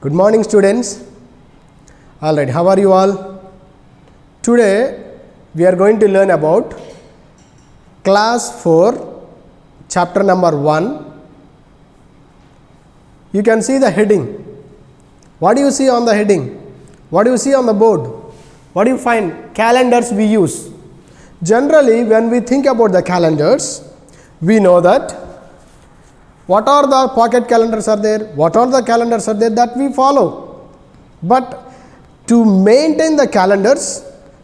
Good morning, students. All right, how are you all? Today we are going to learn about class 4, chapter number 1. You can see the heading. What do you see on the heading? What do you see on the board? What do you find? Calendars we use. Generally, when we think about the calendars, we know that what are the pocket calendars are there, what are the calendars are there that we follow. But to maintain the calendars,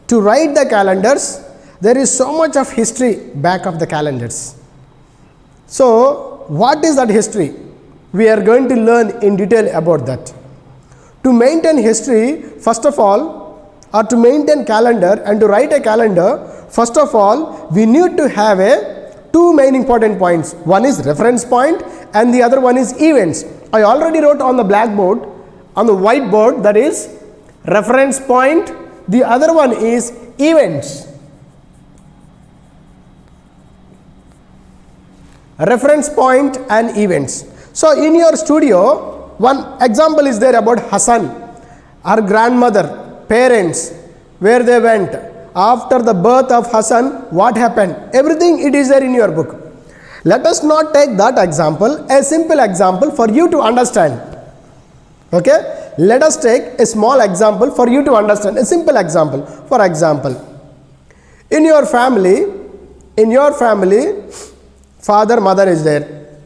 to write the calendars, there is so much of history back of the calendars. So, what is that history? We are going to learn in detail about that. To maintain history, first of all, or to maintain calendar and to write a calendar, first of all, we need to have two main important points. One is reference point and the other one is events. I already wrote on the blackboard, on the whiteboard, that is reference point. The other one is events. Reference point and events. So, in your studio, one example is there about Hassan, her grandmother, parents, where they went. After the birth of Hassan, what happened? Everything it is there in your book. Let us not take that example, a simple example for you to understand. Okay? Let us take a small example for you to understand, a simple example. For example, in your family, father, mother is there.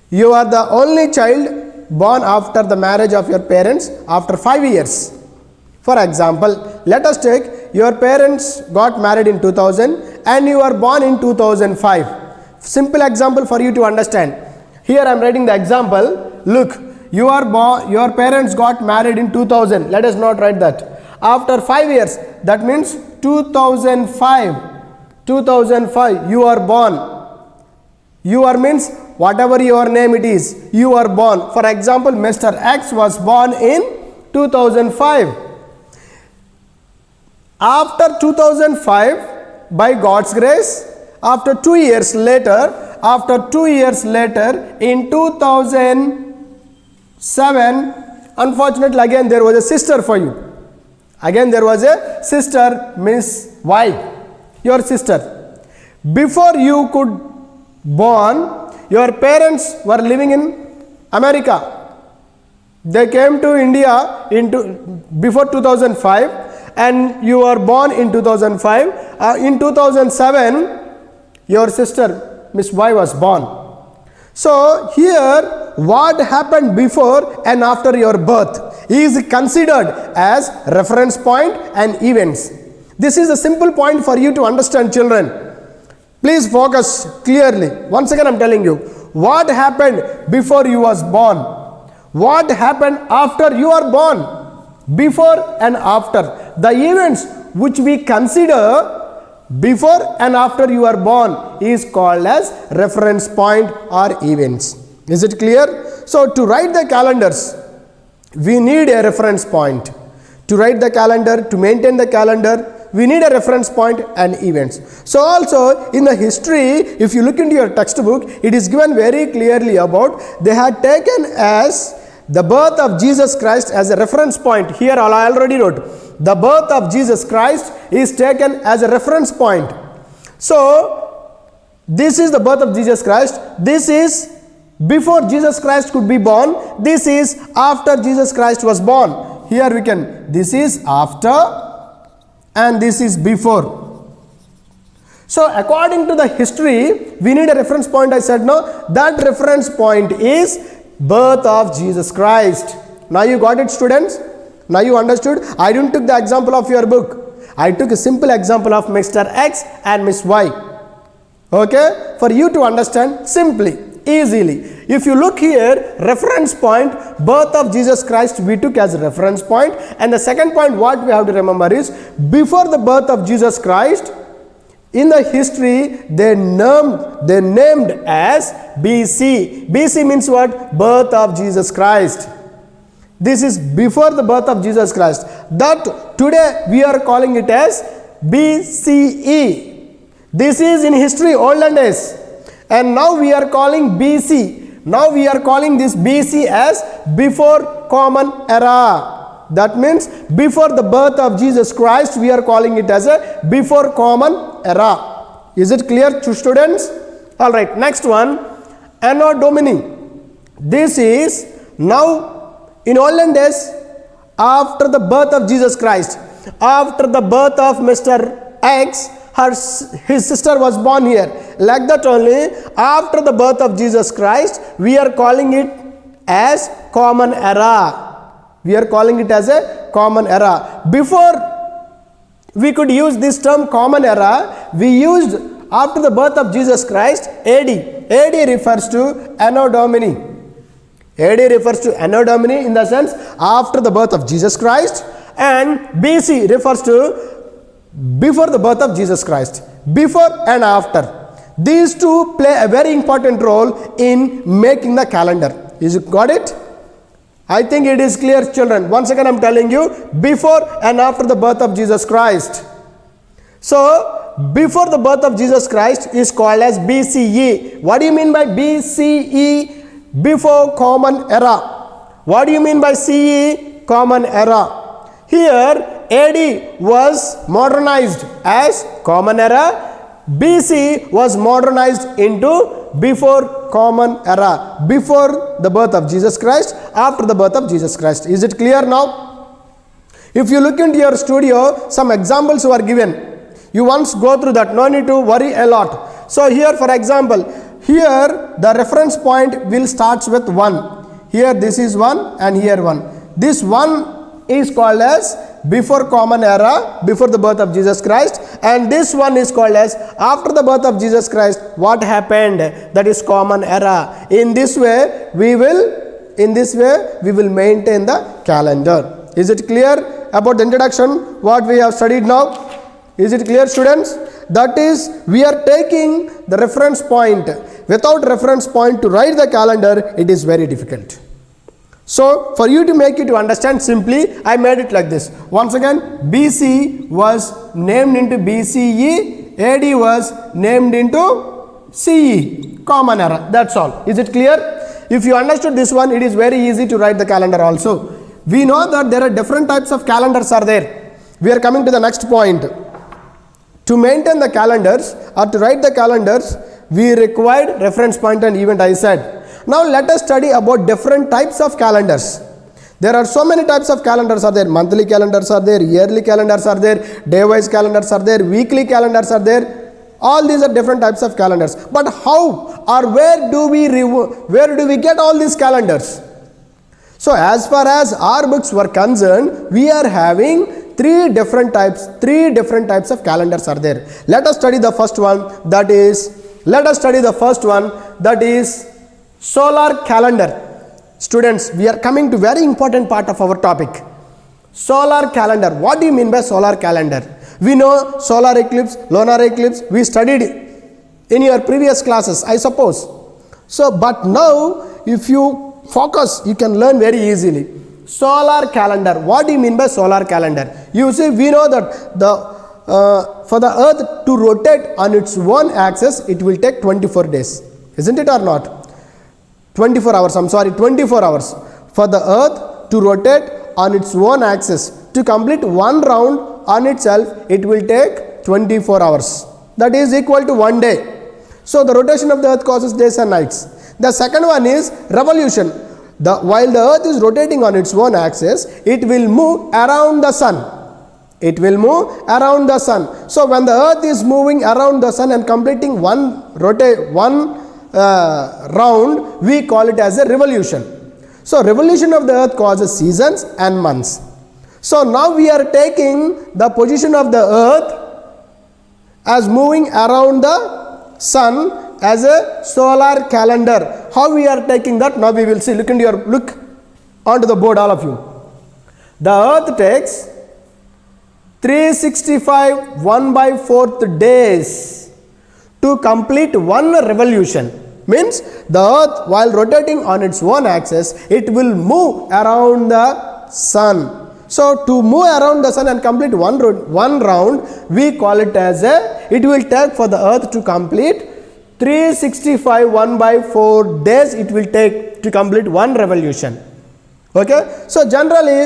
You are the only child born after the marriage of your parents after 5 years. For example, let us take your parents got married in 2000 and you are born in 2005. Simple example for you to understand. Here I am writing the example. Look, you are born, your parents got married in 2000. Let us not write that. After 5 years, that means 2005 you are born. You are means whatever your name it is, you are born. For example, Mr. X was born in 2005. After 2005, by God's grace, after 2 years later, in 2007, unfortunately again there was a sister for you. Again there was a sister, Miss Y, your sister. Before you could born, your parents were living in America. They came to India before 2005 and you were born in 2005. In 2007, your sister Miss Y was born. So here what happened before and after your birth is considered as reference point and events. This is a simple point for you to understand, children. Please focus clearly. Once again I am telling you, what happened before you was born? What happened after you are born? Before and after. The events which we consider before and after you are born is called as reference point or events. Is it clear? So, to write the calendars, we need a reference point. To write the calendar, to maintain the calendar, we need a reference point and events. So also in the history, if you look into your textbook, it is given very clearly about they had taken as the birth of Jesus Christ as a reference point. Here I already wrote, the birth of Jesus Christ is taken as a reference point. So this is the birth of Jesus Christ. This is before Jesus Christ could be born. This is after Jesus Christ was born. Here we can, this is after and this is before. So according to the history, we need a reference point. I said no, that reference point is birth of Jesus Christ. Now you got it, students? Now you understood? I didn't took the example of your book. I took a simple example of Mr. X and Miss Y. Okay? For you to understand simply, easily. If you look here, reference point, birth of Jesus Christ we took as a reference point, and the second point what we have to remember is before the birth of Jesus Christ, in the history they named as BC. BC means what? Birth of Jesus Christ. This is before the birth of Jesus Christ. That today we are calling it as BCE. This is in history, olden days. And now we are calling BC. Now we are calling this BC as before common era. That means before the birth of Jesus Christ, we are calling it as a before common era. Is it clear to students? Alright, next one, Anno Domini. This is now in olden days after the birth of Jesus Christ. After the birth of Mr. X, his sister was born here. Like that only, after the birth of Jesus Christ, we are calling it as common era. We are calling it as a common era. Before we could use this term common era, we used after the birth of Jesus Christ AD. AD refers to Anno Domini. AD refers to Anno Domini in the sense after the birth of Jesus Christ, and BC refers to before the birth of Jesus Christ. Before and after. These two play a very important role in making the calendar. Is it got it? I think it is clear, children. Once again I am telling you, before and after the birth of Jesus Christ. So, before the birth of Jesus Christ is called as BCE. What do you mean by BCE? Before common era. What do you mean by CE? Common era. Here, AD was modernized as common era. BC was modernized into before common era. Before the birth of Jesus Christ, after the birth of Jesus Christ. Is it clear now? If you look into your studio, some examples were given. You once go through that, no need to worry a lot. So here, for example, here the reference point will starts with 1. Here this is 1 and here 1. This 1 is called as before common era, before the birth of Jesus Christ, and this one is called as after the birth of Jesus Christ. What happened? That is common era. In this way we will maintain the calendar. Is it clear about the introduction what we have studied now? Is it clear, students? That is, we are taking the reference point. Without reference point to write the calendar, it is very difficult. So, for you to make it to understand simply, I made it like this. Once again, BC was named into BCE, AD was named into CE, common era. That's all. Is it clear? If you understood this one, it is very easy to write the calendar also. We know that there are different types of calendars are there. We are coming to the next point. To maintain the calendars or to write the calendars, we required reference point and event, I said. Now let us study about different types of calendars. There are so many types of calendars are there. Monthly calendars are there, yearly calendars are there, day-wise calendars are there, weekly calendars are there. All these are different types of calendars. But how or where do we get all these calendars? So as far as our books were concerned, we are having three different types of calendars are there. Let us study the first one, that is solar calendar. Students, we are coming to very important part of our topic. Solar calendar. What do you mean by solar calendar? We know solar eclipse, lunar eclipse, we studied in your previous classes, I suppose. So, but now if you focus, you can learn very easily. Solar calendar. What do you mean by solar calendar? You see, we know that for the earth to rotate on its own axis, it will take 24 days. Isn't it or not? 24 hours. For the earth to rotate on its own axis, to complete one round on itself, it will take 24 hours. That is equal to 1 day. So the rotation of the earth causes days and nights. The second one is revolution. While the earth is rotating on its own axis, it will move around the sun. So when the earth is moving around the sun and completing one round, we call it as a revolution. So revolution of the earth causes seasons and months. So now we are taking the position of the earth as moving around the sun as a solar calendar. How we are taking that? Now we will see. Look onto the board, all of you. The earth takes 365 1/4 days to complete one revolution. Means the earth, while rotating on its own axis, it will move around the sun. So to move around the sun and complete one round, we call it as it will take for the earth to complete 365 1/4 days it will take to complete one revolution. Okay, so generally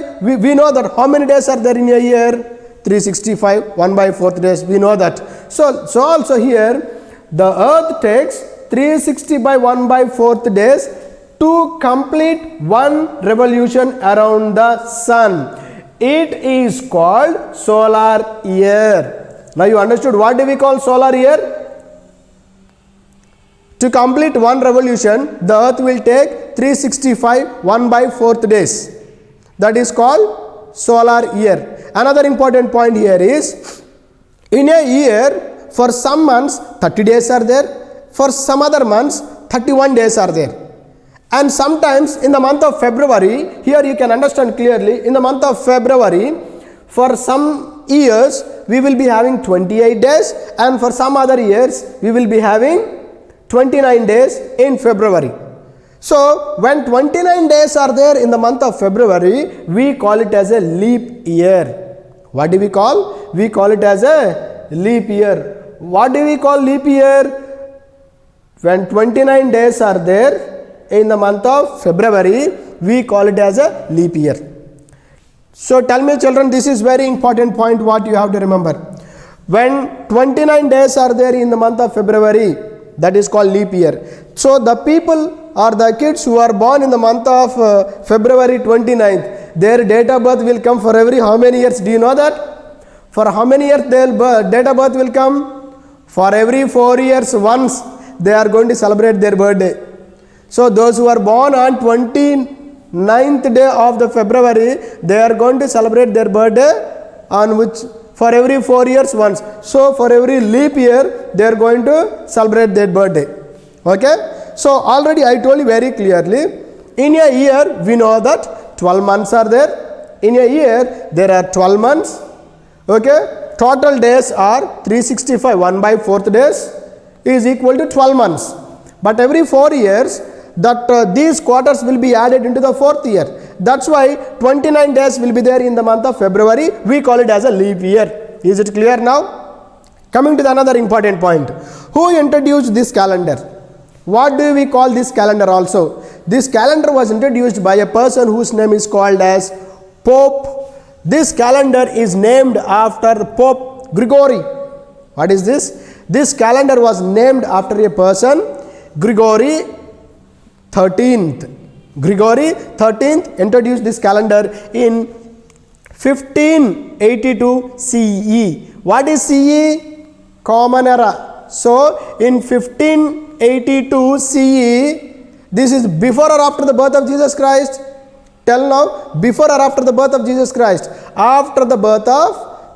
we know that how many days are there in a year? 365 1/4 days, we know that. So also here the earth takes 360 by 1/4 days to complete one revolution around the sun. It is called solar year. Now you understood what do we call solar year? To complete one revolution, the earth will take 365 1/4 days. That is called solar year. Another important point here is, in a year, for some months 30 days are there, for some other months 31 days are there. And sometimes in the month of February, here you can understand clearly, in the month of February, for some years we will be having 28 days, and for some other years we will be having 29 days in February. So when 29 days are there in the month of February, we call it as a leap year. What do we call? We call it as a leap year. What do we call leap year? When 29 days are there in the month of February, we call it as a leap year. So tell me children, this is very important point what you have to remember. When 29 days are there in the month of February, that is called leap year. So the people or the kids who are born in the month of February 29th, their date of birth will come for every how many years? Do you know that? For how many years their date of birth will come? For every 4 years once they are going to celebrate their birthday. So those who are born on 29th day of the February, they are going to celebrate their birthday on which for every 4 years once. So for every leap year they are going to celebrate their birthday. Okay, so already I told you very clearly, in a year we know that 12 months are there. In a year there are 12 months. Okay, total days are 365 1/4 days is equal to 12 months. But every 4 years that these quarters will be added into the 4th year. That's why 29 days will be there in the month of February. We call it as a leap year. Is it clear now? Coming to the another important point. Who introduced this calendar? What do we call this calendar also? This calendar was introduced by a person whose name is called as Pope. This calendar is named after Pope Gregory. What is this? This calendar was named after a person, Gregory 13th. Gregory 13th introduced this calendar in 1582 CE. What is CE? Common Era. So in 1582 CE, this is before or after the birth of Jesus Christ? Tell now, before or after the birth of Jesus Christ? After the birth of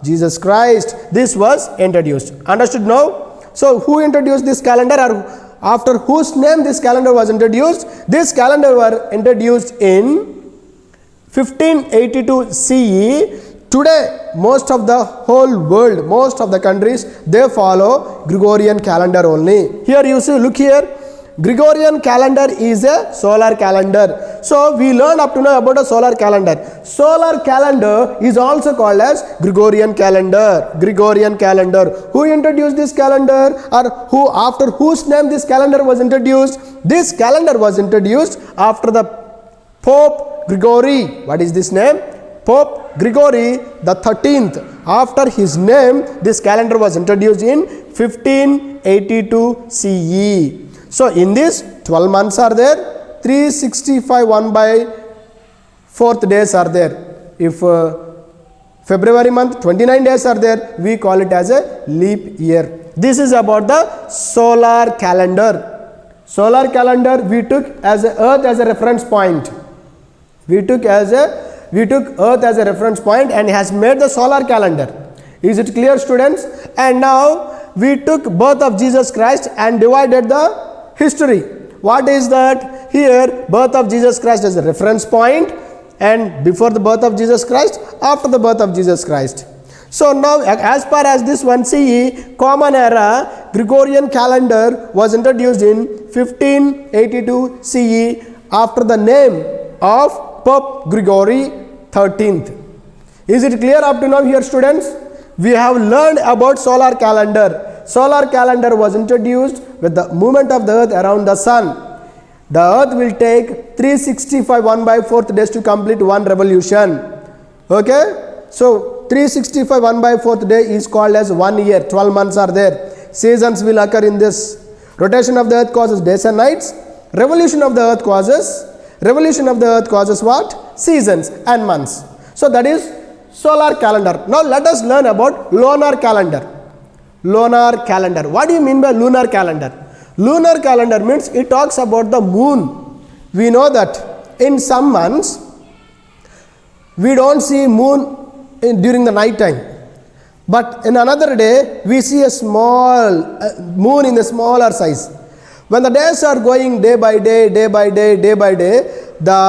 Jesus Christ, this was introduced. Understood now? So who introduced this calendar, or after whose name this calendar was introduced? This calendar was introduced in 1582 CE. Today, most of the whole world, most of the countries, they follow Gregorian calendar only. Here you see, look here, Gregorian calendar is a solar calendar. So we learned up to now about a solar calendar. Solar calendar is also called as Gregorian calendar. Gregorian calendar. Who introduced this calendar, or who, after whose name this calendar was introduced? This calendar was introduced after the Pope Gregory. What is this name? Pope Gregory the 13th. After his name, this calendar was introduced in 1582 CE. So in this 12 months are there, 365 1/4 days are there. If February month 29 days are there, we call it as a leap year. This is about the solar calendar. Solar calendar we took as a Earth as a reference point. We took Earth as a reference point and has made the solar calendar. Is it clear, students? And now we took birth of Jesus Christ and divided the history. What is that? Here birth of Jesus Christ as a reference point, and before the birth of Jesus Christ, after the birth of Jesus Christ. So now as far as this one CE, Common Era, Gregorian calendar was introduced in 1582 CE after the name of Pope Gregory 13th. Is it clear up to now here, students? We have learned about solar calendar. Solar calendar was introduced with the movement of the earth around the sun. The earth will take 365 1/4 days to complete one revolution. Okay? So 365 1/4 day is called as 1 year. 12 months are there. Seasons will occur in this. Rotation of the earth causes days and nights. Revolution of the earth causes what? Seasons and months. So that is solar calendar. Now let us learn about lunar calendar. Lunar calendar. What do you mean by lunar calendar? Lunar calendar means it talks about the moon. We know that in some months we don't see moon during the night time, but in another day we see a small moon in the smaller size. When the days are going day by day, the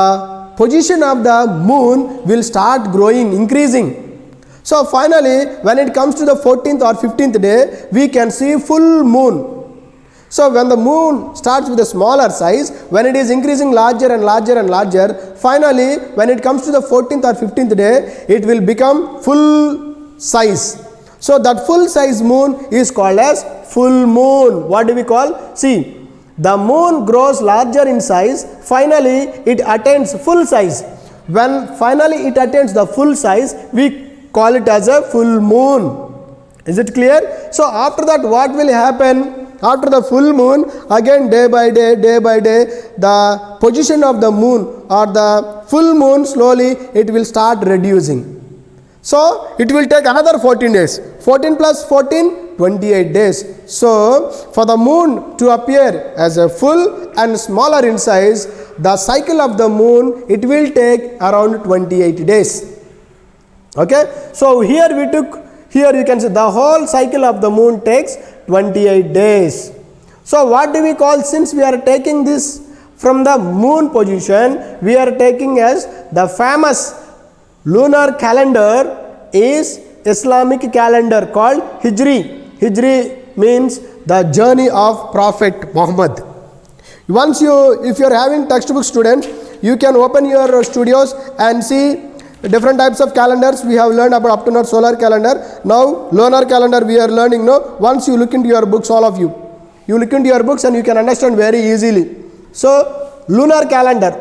position of the moon will start growing, increasing. So finally, when it comes to the 14th or 15th day, we can see full moon. So when the moon starts with a smaller size, when it is increasing larger and larger, finally when it comes to the 14th or 15th day, it will become full size. So that full size moon is called as full moon. What do we call? See, the moon grows larger in size, finally it attains full size. When finally it attains the full size, we call it as a full moon. Is it clear? So after that, what will happen? After the full moon, again day by day, the position of the moon or the full moon slowly it will start reducing. So it will take another 14 days. 14 plus 14, 28 days. So for the moon to appear as a full and smaller in size, the cycle of the moon, it will take around 28 days. Okay. So here you can see the whole cycle of the moon takes 28 days. So what do we call, since we are taking this from the moon position, we are taking as the famous lunar calendar is Islamic calendar called Hijri. Hijri means the journey of Prophet Muhammad. If you are having textbook students, you can open your studios and see different types of calendars. We have learned about up to now solar calendar. Now lunar calendar we are learning now. Once you look into your books, all of you look into your books and you can understand very easily. So lunar calendar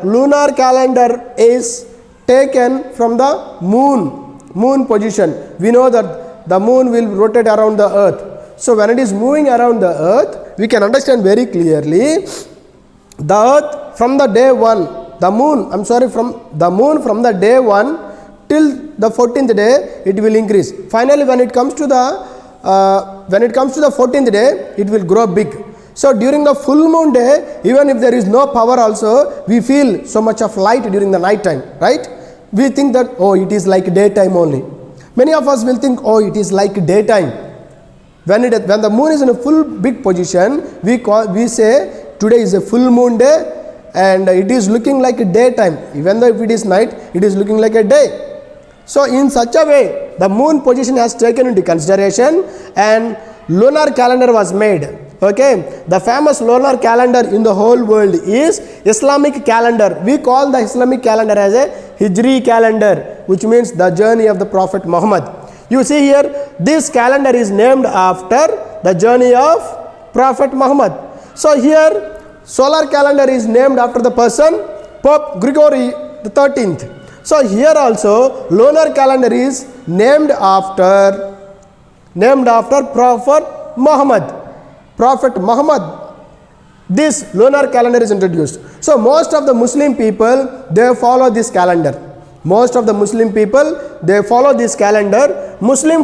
is taken from the moon position. We know that the moon will rotate around the earth. So when it is moving around the earth, we can understand very clearly the earth from the day 1, from the moon from the day 1 till the 14th day, it will increase. Finally, when it comes to the 14th day, it will grow big. So during the full moon day, even if there is no power also, we feel so much of light during the night time, right? We think that, oh, it is like daytime only. Many of us will think, oh, it is like daytime. When the moon is in a full big position, we say today is a full moon day and it is looking like a daytime. Even though if it is night, it is looking like a day. So in such a way, the moon position has taken into consideration and lunar calendar was made. Okay, the famous lunar calendar in the whole world is Islamic calendar. We call the Islamic calendar as a Hijri calendar, which means the journey of the Prophet Muhammad. You see here, this calendar is named after the journey of Prophet Muhammad. So here, solar calendar is named after the person Pope Gregory the 13th. So here also, lunar calendar is named after Prophet Muhammad. This lunar calendar is introduced. So most of the Muslim people, they follow this calendar. Muslim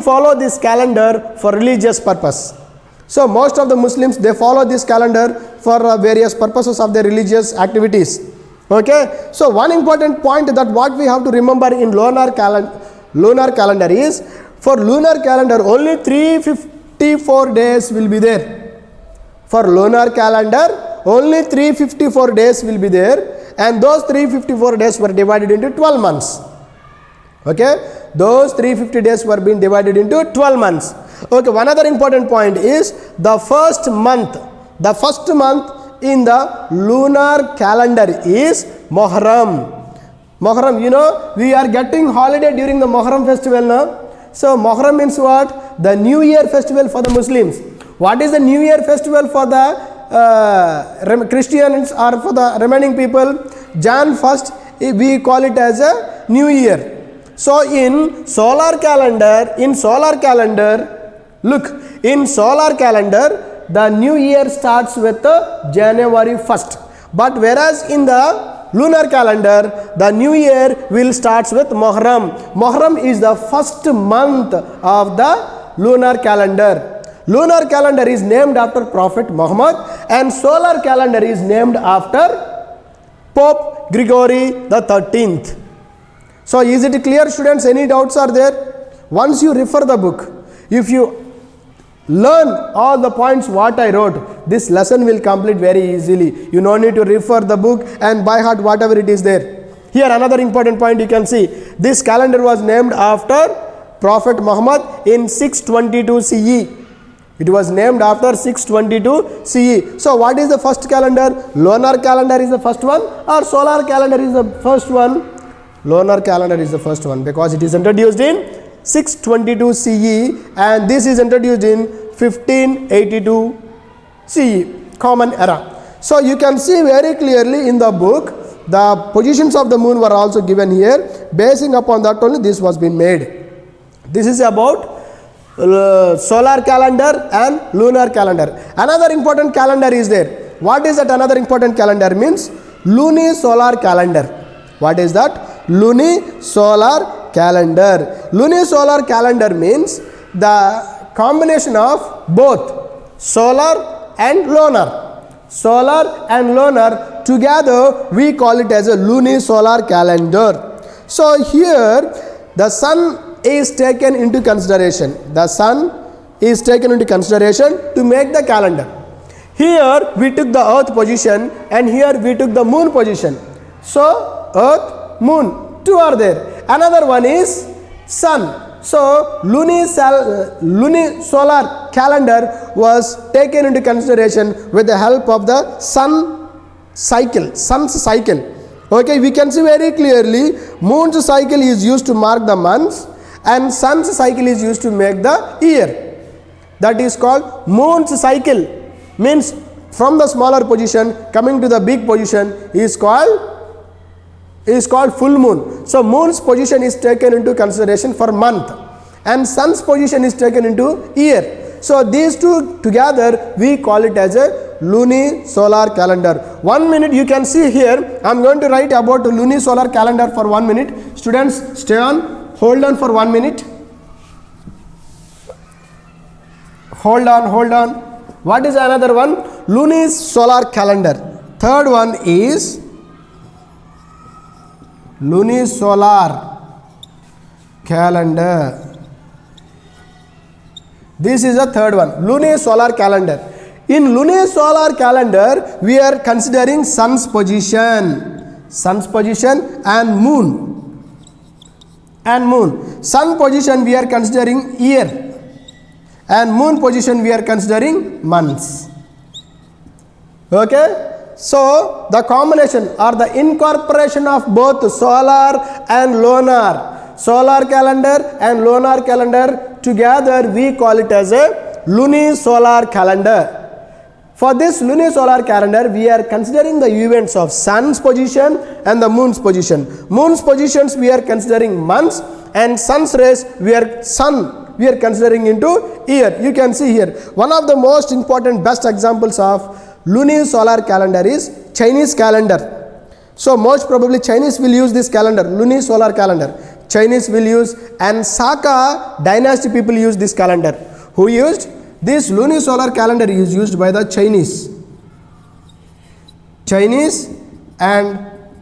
follow this calendar for religious purpose. So most of the Muslims, they follow this calendar for various purposes of their religious activities. Okay. So one important point that what we have to remember in lunar calendar is, for lunar calendar only 354 days will be there. For lunar calendar, only 354 days will be there, and those 354 days were divided into 12 months. Okay, those 350 days were being divided into 12 months. Okay, one other important point is the first month in the lunar calendar is Muharram. Muharram, you know, we are getting holiday during the Muharram festival now. So Muharram means what? The New Year festival for the Muslims. What is the New Year festival for the Christians or for the remaining people? Jan 1st, we call it as a New Year. So in solar calendar, look, in solar calendar, the New Year starts with January 1st. But whereas in the lunar calendar, the New Year will starts with Muharram. Muharram is the first month of the lunar calendar. Lunar calendar is named after Prophet Muhammad and solar calendar is named after Pope Gregory the 13th. So is it clear, students? Any doubts are there? Once you refer the book, if you learn all the points what I wrote, this lesson will complete very easily. You no need to refer the book and by heart whatever it is there. Here another important point you can see. This calendar was named after Prophet Muhammad in 622 CE. It was named after 622 CE. So what is the first calendar? Lunar calendar is the first one or solar calendar is the first one? Lunar calendar is the first one because it is introduced in 622 CE and this is introduced in 1582 CE, common era. So you can see very clearly in the book, the positions of the moon were also given here. Basing upon that only this was been made. This is about solar calendar and lunar calendar. Another important calendar is there. What is that another important calendar means? Luni solar calendar. What is that? Luni solar calendar. Luni solar calendar means the combination of both solar and lunar. Solar and lunar together we call it as a luni solar calendar. So here the sun is taken into consideration. The sun is taken into consideration to make the calendar. Here we took the earth position and here we took the moon position. So earth, moon, two are there. Another one is sun. So luni solar calendar was taken into consideration with the help of the sun's cycle. Okay, we can see very clearly moon's cycle is used to mark the months and sun's cycle is used to make the year. That is called moon's cycle. Means from the smaller position coming to the big position is called full moon. So moon's position is taken into consideration for month and sun's position is taken into year. So these two together we call it as a luni solar calendar. 1 minute you can see here. I am going to write about luni solar calendar for 1 minute. Students stay on. Hold on for 1 minute. Hold on. What is another one? Luni solar calendar. Third one is luni solar calendar. This is the third one, luni solar calendar. In luni solar calendar, we are considering sun's position and moon. Sun position we are considering year and moon position we are considering months. Okay, so the combination or the incorporation of both solar and lunar, solar calendar and lunar calendar together we call it as a luni solar calendar. For this luni solar calendar we are considering the events of sun's position and the moon's position. Moon's positions we are considering months and sun's rays we are considering into year. You can see here one of the most important best examples of luni solar calendar is Chinese calendar. So most probably Chinese will use this calendar, luni solar calendar. Chinese will use and Saka dynasty people use this calendar. Who used? This luni solar calendar is used by the Chinese and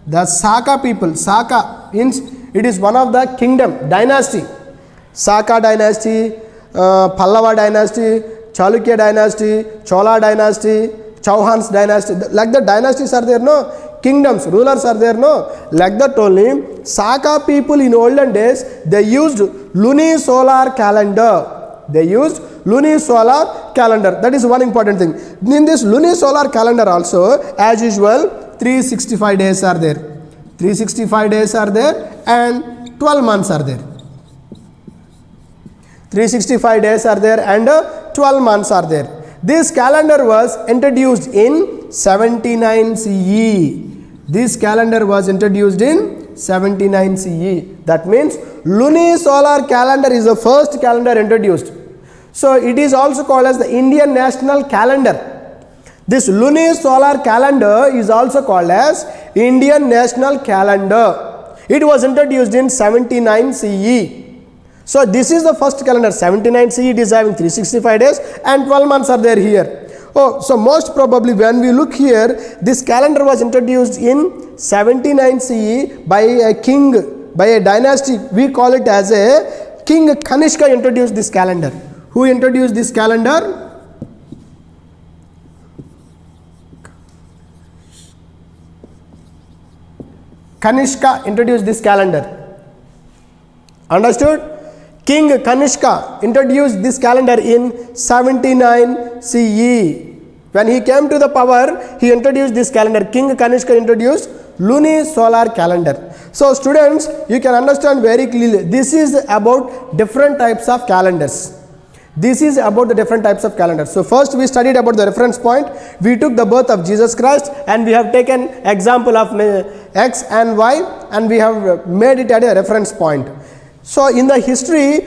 the Saka people. Saka means it is one of the kingdom dynasty. Saka dynasty, Pallava dynasty, Chalukya dynasty, Chola dynasty, Chauhan's dynasty. Like the dynasties are there, no? Kingdoms, rulers are there, no? Like that only, Saka people in olden days, they used luni solar calendar. That is one important thing. In this luni solar calendar also, as usual, 365 days are there. 365 days are there and 12 months are there. 365 days are there and 12 months are there. This calendar was introduced in 79 CE. This calendar was introduced in 79 CE. That means lunisolar calendar is the first calendar introduced. So it is also called as the Indian National Calendar. This lunisolar calendar is also called as Indian National Calendar. It was introduced in 79 CE. So this is the first calendar. 79 CE, it is having 365 days and 12 months are there here. Oh, so most probably when we look here, this calendar was introduced in 79 CE by a king, by a dynasty. We call it as a King Kanishka introduced this calendar. Who introduced this calendar? Kanishka introduced this calendar. Understood? King Kanishka introduced this calendar in 79 CE. When he came to the power, he introduced this calendar. King Kanishka introduced lunisolar calendar. So students, you can understand very clearly, this is about different types of calendars. This is about the different types of calendars. So first we studied about the reference point. We took the birth of Jesus Christ and we have taken example of X and Y and we have made it at a reference point. So in the history,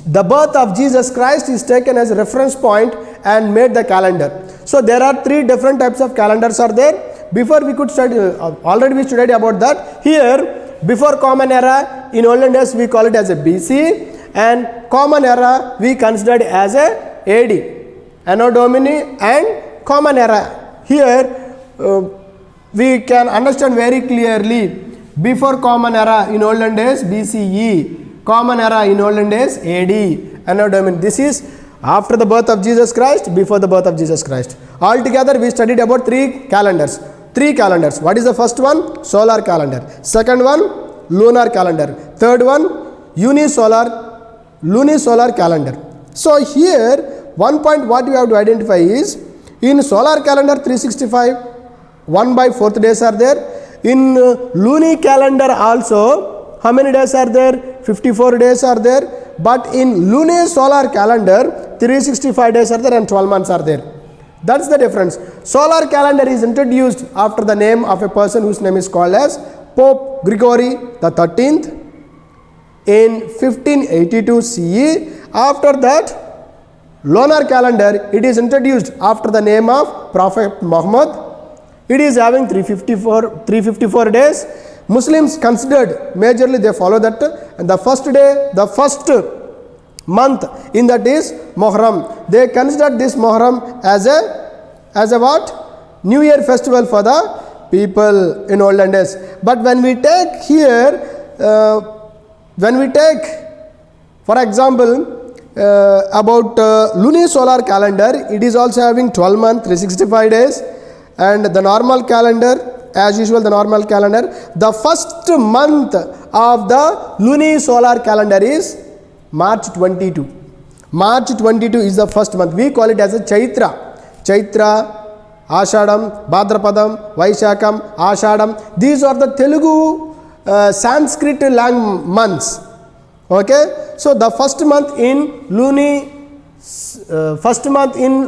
the birth of Jesus Christ is taken as a reference point and made the calendar. So there are three different types of calendars are there. Before we could study, already we studied about that. Here, before Common Era, in olden days we call it as a BC, and Common Era we considered as a AD, Anno Domini and Common Era. Here we can understand very clearly, before Common Era in olden days BCE, Common Era in olden days AD, Anno Domini. This is after the birth of Jesus Christ, before the birth of Jesus Christ. Altogether we studied about three calendars. What is the first one? Solar calendar. Second one, lunar calendar. Third one, lunisolar calendar. So here one point what we have to identify is, in solar calendar 365, 1/4 days are there. In Luni calendar also, how many days are there? 54 days are there. But in lunisolar calendar, 365 days are there and 12 months are there. That's the difference. Solar calendar is introduced after the name of a person whose name is called as Pope Gregory the 13th in 1582 CE. After that, lunar calendar, it is introduced after the name of Prophet Muhammad. It is having 354 days. Muslims considered majorly they follow that, and the first day, the first month in that is Muharram. They consider this Muharram as a what? New Year festival for the people in olden days. But when we take here, for example, about lunisolar calendar, it is also having 12 months, 365 days, and the normal calendar, as usual, the normal calendar, the first month of the lunisolar calendar is March 22. March 22 is the first month. We call it as a Chaitra. Chaitra, Ashadam, Bhadrapadam, Vaishakam, Ashadam. These are the Telugu Sanskrit months. Okay. So the first month in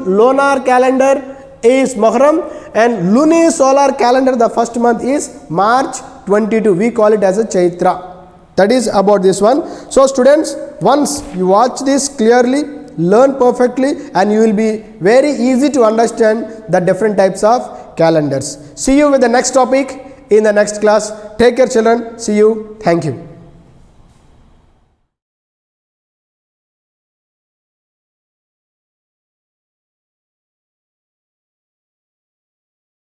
lunar calendar is Muharram, and lunisolar calendar, the first month is March 22. We call it as a Chaitra. That is about this one. So students, once you watch this clearly, learn perfectly, and you will be very easy to understand the different types of calendars. See you with the next topic in the next class. Take care children. See you. Thank you.